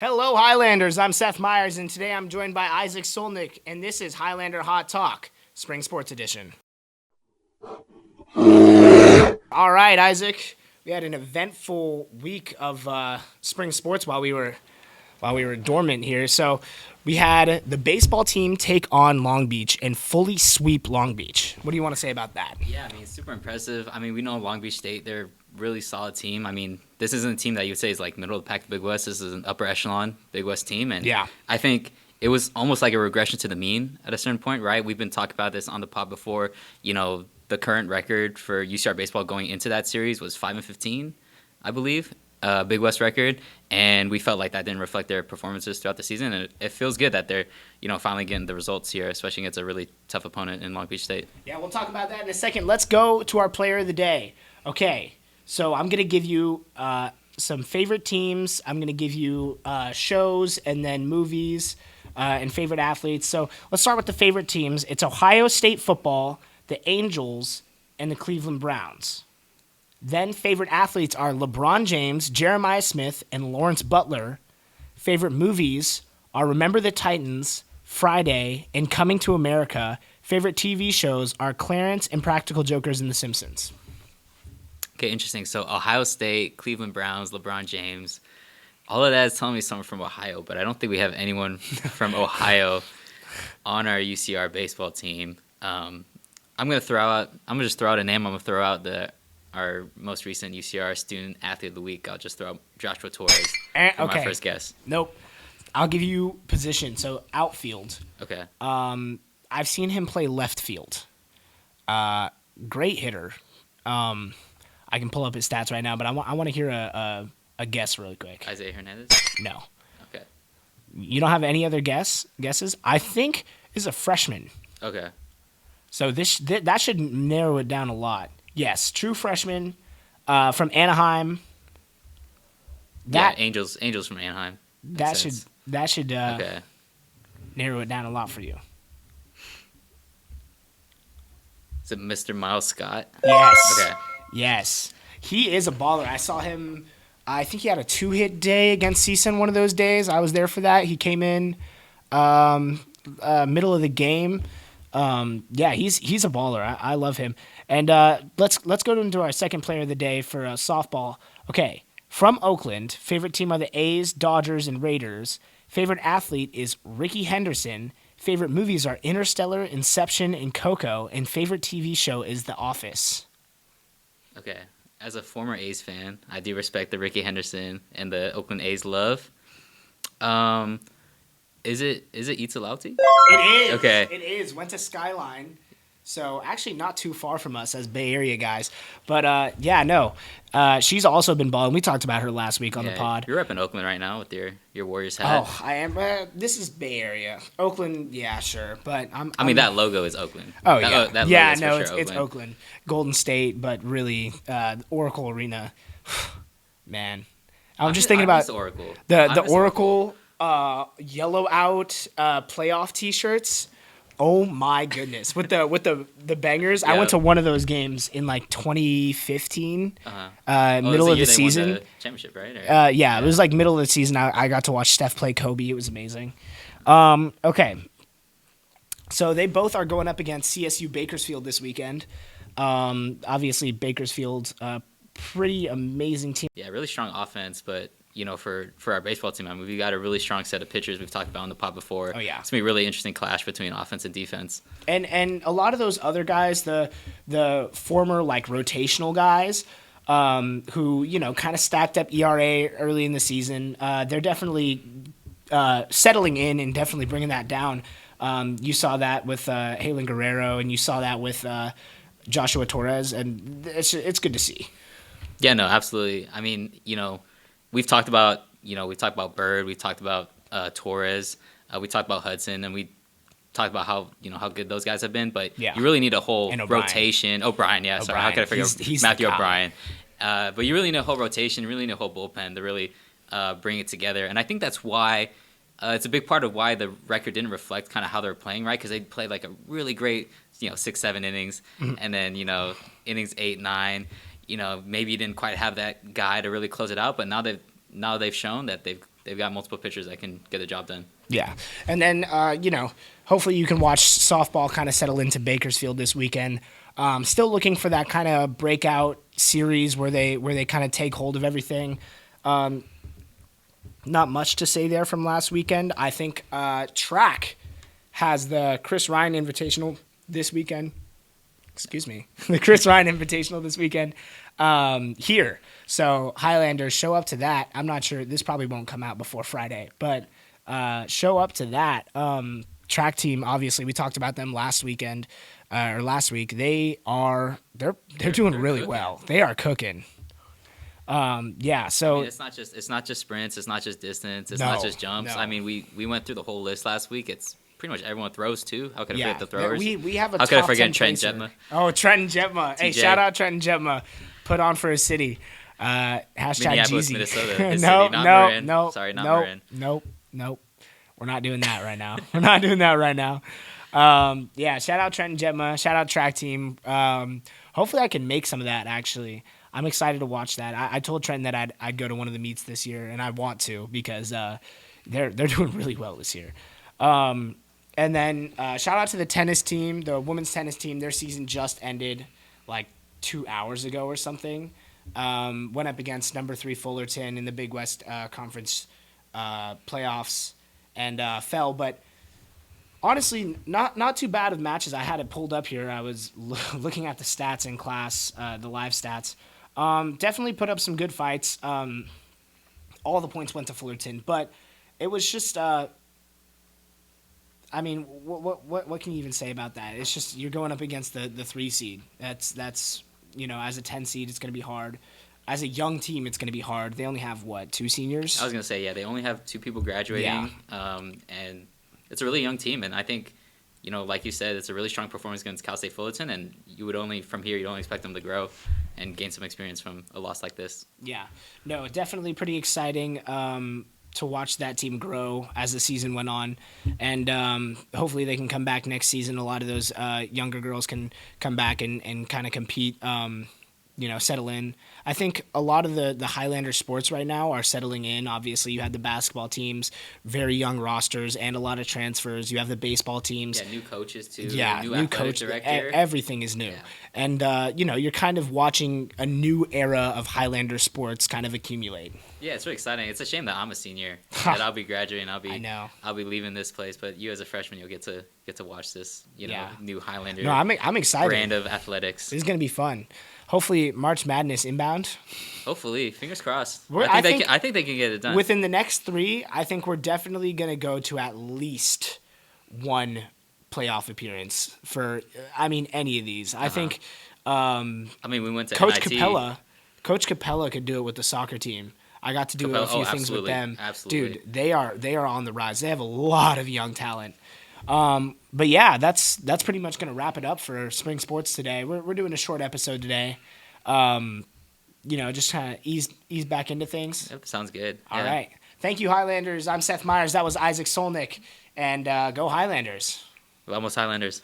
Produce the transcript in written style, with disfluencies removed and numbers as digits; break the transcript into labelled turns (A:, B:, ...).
A: Hello, Highlanders. I'm Seth Myers, and today I'm joined by Isaac Solnick, and this is Highlander Hot Talk, Spring Sports Edition. All right, Isaac. We had an eventful week of spring sports while we were dormant here. So we had the baseball team take on Long Beach and fully sweep Long Beach. What do you want to say about that?
B: Yeah, it's super impressive. We know Long Beach State, they're a really solid team. This isn't a team that you would say is like middle of the pack to Big West. This is an upper echelon Big West team. And
A: Yeah.
B: I think it was almost like a regression to the mean at a certain point, right? We've been talking about this on the pod before. The current record for UCR baseball going into that series was 5-15, I believe, Big West record. And we felt like that didn't reflect their performances throughout the season. And it feels good that they're, finally getting the results here, especially against a really tough opponent in Long Beach State.
A: Yeah, we'll talk about that in a second. Let's go to our player of the day. Okay, so I'm going to give you some favorite teams. I'm going to give you shows and then movies and favorite athletes. So let's start with the favorite teams. It's Ohio State football, the Angels, and the Cleveland Browns. Then favorite athletes are LeBron James, Jeremiah Smith, and Lawrence Butler. Favorite movies are Remember the Titans, Friday, and Coming to America. Favorite TV shows are Clarence and Practical Jokers and The Simpsons.
B: Okay, interesting. So Ohio State, Cleveland Browns, LeBron James. All of that is telling me someone from Ohio, but I don't think we have anyone from Ohio on our UCR baseball team. I'm gonna just throw out a name. I'm gonna throw out our most recent UCR student athlete of the week. I'll just throw out Joshua Torres for my first guess.
A: Nope. I'll give you position. So outfield.
B: Okay.
A: I've seen him play left field. Great hitter. I can pull up his stats right now, but I want to hear a guess really quick.
B: Isaiah Hernandez?
A: No.
B: Okay.
A: You don't have any other guesses? I think is a freshman.
B: Okay.
A: So that should narrow it down a lot. Yes, true freshman from Anaheim.
B: Angels from Anaheim.
A: That should
B: Okay.
A: narrow it down a lot for you.
B: Is it Mr. Miles Scott?
A: Yes.
B: Okay.
A: Yes. He is a baller. I saw him. I think he had a 2-hit day against CSUN one of those days. I was there for that. He came in middle of the game. He's a baller. I love him. And let's go into our second player of the day for softball. Okay, from Oakland, favorite team are the A's, Dodgers, and Raiders. Favorite athlete is Ricky Henderson. Favorite movies are Interstellar, Inception, and Coco. And favorite TV show is The Office.
B: Okay. As a former A's fan, I do respect the Ricky Henderson and the Oakland A's love. Is it Ita Lauti?
A: It is.
B: Okay.
A: It is. Went to Skyline. So actually not too far from us as Bay Area guys. But she's also been balling. We talked about her last week on the pod.
B: You're up in Oakland right now with your Warriors hat.
A: Oh, I am. This is Bay Area. Oakland, yeah, sure. But
B: that logo is Oakland.
A: Oh,
B: That
A: yeah.
B: logo is
A: It's Oakland. Golden State, but really Oracle Arena. Man. I'm just thinking about
B: Oracle.
A: The Oracle yellow out playoff T-shirts. Oh my goodness! With the bangers,
B: Yeah.
A: I went to one of those games in like 2015, middle of the season.
B: Won the championship, right?
A: It was like middle of the season. I got to watch Steph play Kobe. It was amazing. Okay, so they both are going up against CSU Bakersfield this weekend. Obviously, Bakersfield's a pretty amazing team.
B: Yeah, really strong offense, but for our baseball team, we got a really strong set of pitchers we've talked about on the pod before.
A: Oh, yeah.
B: It's going to be a really interesting clash between offense and defense.
A: And a lot of those other guys, the former like rotational guys, who kind of stacked up ERA early in the season, they're definitely settling in and definitely bringing that down. You saw that with Halen Guerrero, and you saw that with Joshua Torres, and it's good to see.
B: Yeah, no, absolutely. We've talked about Bird, we talked about Torres, we talked about Hudson, and we talked about how good those guys have been. But you really need a whole rotation. O'Brien, yeah, sorry, how could I forget
A: he's
B: Matthew O'Brien? But you really need a whole rotation, you really need a whole bullpen to really bring it together. And I think that's why it's a big part of why the record didn't reflect kind of how they were playing, right? Because they played like a really great 6-7 innings, and then innings 8-9. Maybe you didn't quite have that guy to really close it out, but now they've shown that they've they've got multiple pitchers that can get the job done.
A: Yeah. And then, hopefully you can watch softball kind of settle into Bakersfield this weekend. Still looking for that kind of breakout series where they kind of take hold of everything. Not much to say there from last weekend. I think track has the Chris Ryan Invitational this weekend. Excuse me. The Chris Ryan Invitational this weekend here. So Highlanders, show up to that. I'm not sure. This probably won't come out before Friday, but show up to that. Track team, obviously, we talked about them last weekend or last week. They're doing really
B: cooking.
A: well. They are cooking. So
B: I mean, it's not just sprints, it's not just distance, it's not just jumps.
A: No.
B: I mean, we went through the whole list last week. It's pretty much everyone throws too. How could I forget the throwers?
A: We have a
B: How could I
A: top
B: forget
A: 10
B: Trent
A: placer.
B: Jetma?
A: Oh, Trenton Jetma. Hey,
B: TJ.
A: shout out Trenton Jetma. Put on for his city. Hashtag
B: Minneapolis,
A: Jeezy.
B: Minnesota. His
A: No,
B: city, not
A: no,
B: Marin.
A: no.
B: Sorry, not
A: nope,
B: Marin.
A: Nope. We're not doing that right now. Shout out Trenton Jetma. Shout out track team. Hopefully I can make some of that, actually. I'm excited to watch that. I told Trenton that I'd go to one of the meets this year, and I want to because they're doing really well this year. And then shout out to the tennis team, the women's tennis team. Their season just ended like 2 hours ago or something. Went up against number 3 Fullerton in the Big West Conference playoffs and fell. But honestly, not too bad of matches. I had it pulled up here. I was looking at the stats in class, the live stats. Definitely put up some good fights. All the points went to Fullerton, but it was just. I mean, what can you even say about that? It's just you're going up against the 3 seed. That's as a 10 seed, it's going to be hard. As a young team, it's going to be hard. They only have 2 seniors.
B: I was gonna say they only have 2 people graduating, and it's a really young team. And I think, like you said, it's a really strong performance against Cal State Fullerton, and you'd only expect them to grow and gain some experience from a loss like this.
A: Yeah, no, definitely pretty exciting to watch that team grow as the season went on, and hopefully they can come back next season. A lot of those younger girls can come back and kind of compete. Settle in. I think a lot of the Highlander sports right now are settling in. Obviously, you had the basketball teams, very young rosters, and a lot of transfers. You have the baseball teams.
B: Yeah, new coaches too.
A: Yeah,
B: new
A: coach.
B: director.
A: Everything is new. Yeah. And, you're kind of watching a new era of Highlander sports kind of accumulate.
B: Yeah, it's really exciting. It's a shame that I'm a senior, that I'll be graduating.
A: I know.
B: I'll be leaving this place, but you as a freshman, you'll get to watch this, new Highlander.
A: No, I'm excited.
B: Brand of athletics.
A: This is going to be fun. Hopefully, March Madness inbound.
B: Hopefully, fingers crossed.
A: I
B: think they can get it done.
A: Within the next 3, I think we're definitely going to go to at least 1 playoff appearance for, any of these. I think.
B: We went to
A: Coach
B: NIT.
A: Coach Capella could do it with the soccer team. I got to do a few things with them.
B: Absolutely.
A: Dude, they are on the rise. They have a lot of young talent. But yeah, that's pretty much going to wrap it up for spring sports today. We're doing a short episode today. Just kind of ease back into things.
B: Yep, sounds good.
A: All right. Thank you, Highlanders. I'm Seth Myers. That was Isaac Solnick. And go Highlanders.
B: Vamos Highlanders.